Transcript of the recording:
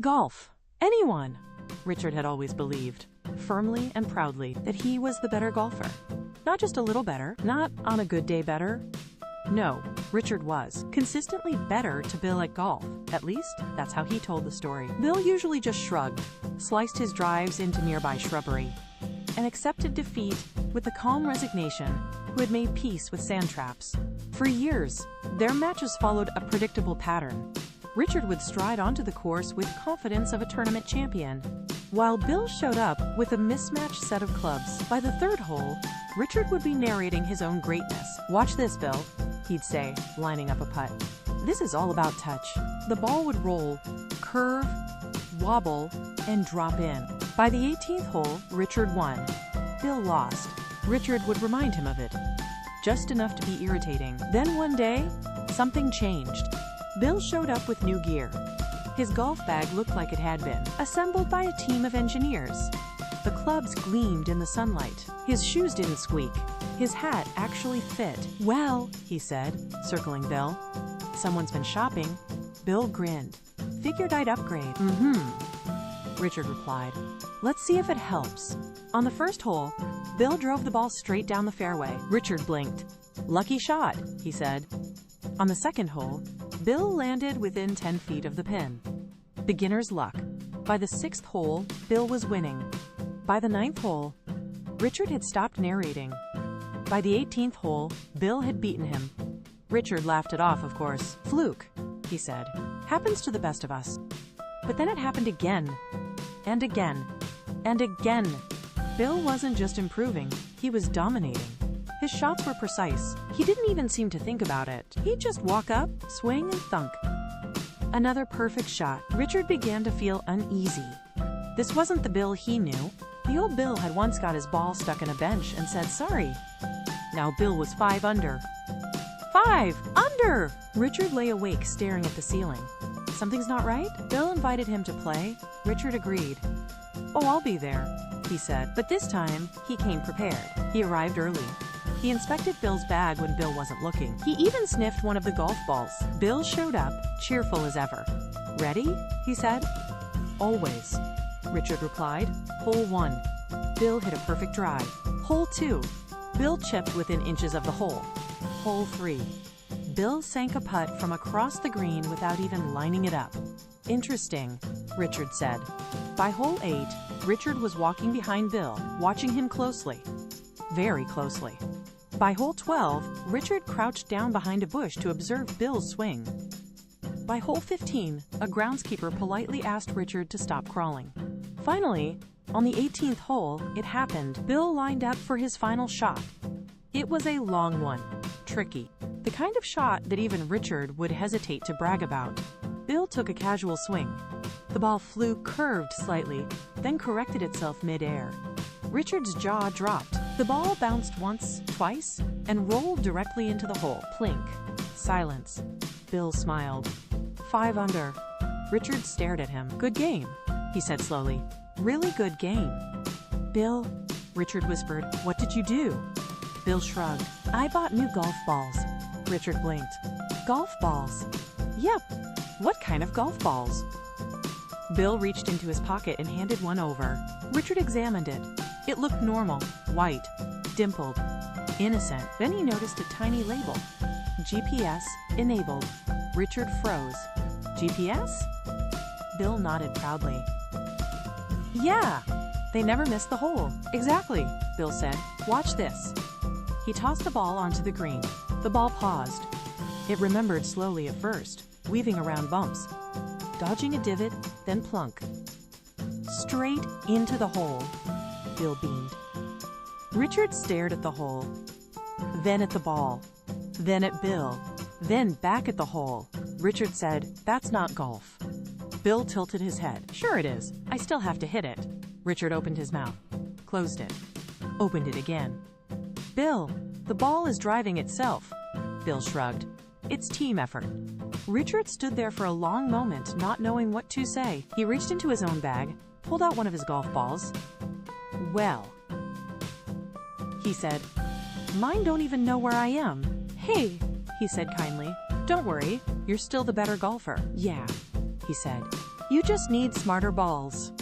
Golf. Anyone. Richard had always believed, firmly and proudly, that he was the better golfer. Not just a little better, not on a good day better. No, Richard was consistently better to Bill at golf. At least, that's how he told the story. Bill usually just shrugged, sliced his drives into nearby shrubbery, and accepted defeat with the calm resignation who had made peace with sand traps. For years, their matches followed a predictable pattern. Richard would stride onto the course with confidence of a tournament champion, while Bill showed up with a mismatched set of clubs. By the third hole, Richard would be narrating his own greatness. "Watch this, Bill," he'd say, lining up a putt. "This is all about touch." The ball would roll, curve, wobble, and drop in. By the 18th hole, Richard won. Bill lost. Richard would remind him of it, just enough to be irritating. Then one day, something changed. Bill showed up with new gear. His golf bag looked like it had been assembled by a team of engineers. The clubs gleamed in the sunlight. His shoes didn't squeak. His hat actually fit. "Well," he said, circling Bill. "Someone's been shopping." Bill grinned. "Figured I'd upgrade." Richard replied. "Let's see if it helps." On the first hole, Bill drove the ball straight down the fairway. Richard blinked. "Lucky shot," he said. On the second hole, Bill landed within 10 feet of the pin. Beginner's luck. By the 6th hole, Bill was winning. By the 9th hole, Richard had stopped narrating. By the 18th hole, Bill had beaten him. Richard laughed it off, of course. "Fluke," he said. "Happens to the best of us." But then it happened again, and again, and again. Bill wasn't just improving, he was dominating. His shots were precise. He didn't even seem to think about it. He'd just walk up, swing, and thunk. Another perfect shot. Richard began to feel uneasy. This wasn't the Bill he knew. The old Bill had once got his ball stuck in a bench and said sorry. Now Bill was 5 under. 5 under! Richard lay awake staring at the ceiling. Something's not right? Bill invited him to play. Richard agreed. "Oh, I'll be there," he said. But this time, he came prepared. He arrived early. He inspected Bill's bag when Bill wasn't looking. He even sniffed one of the golf balls. Bill showed up, cheerful as ever. "Ready?" he said. "Always," Richard replied. Hole 1. Bill hit a perfect drive. Hole 2. Bill chipped within inches of the hole. Hole 3. Bill sank a putt from across the green without even lining it up. "Interesting," Richard said. By hole 8, Richard was walking behind Bill, watching him closely. Very closely. By hole 12, Richard crouched down behind a bush to observe Bill's swing. By hole 15, a groundskeeper politely asked Richard to stop crawling. Finally, on the 18th hole, it happened. Bill lined up for his final shot. It was a long one, tricky, the kind of shot that even Richard would hesitate to brag about. Bill took a casual swing. The ball flew curved slightly, then corrected itself mid-air. Richard's jaw dropped. The ball bounced once, twice, and rolled directly into the hole. Plink. Silence. Bill smiled. 5 under. Richard stared at him. "Good game," he said slowly. "Really good game." "Bill," Richard whispered, "what did you do?" Bill shrugged. "I bought new golf balls." Richard blinked. "Golf balls?" "Yep." "What kind of golf balls?" Bill reached into his pocket and handed one over. Richard examined it. It looked normal, white, dimpled, innocent. Then he noticed a tiny label. GPS enabled. Richard froze. GPS? Bill nodded proudly. "Yeah, they never missed the hole." "Exactly," Bill said. "Watch this." He tossed the ball onto the green. The ball paused. It remembered slowly at first, weaving around bumps, dodging a divot, then plunk. Straight into the hole. Bill beamed. Richard stared at the hole, then at the ball, then at Bill, then back at the hole. Richard said, "That's not golf." Bill tilted his head. "Sure it is. I still have to hit it." Richard opened his mouth, closed it, opened it again. "Bill, the ball is driving itself." Bill shrugged. "It's team effort." Richard stood there for a long moment, not knowing what to say. He reached into his own bag, pulled out one of his golf balls. "Well," he said, "mine don't even know where I am." "Hey," he said kindly, "don't worry, you're still the better golfer." "Yeah," he said. You just need smarter balls.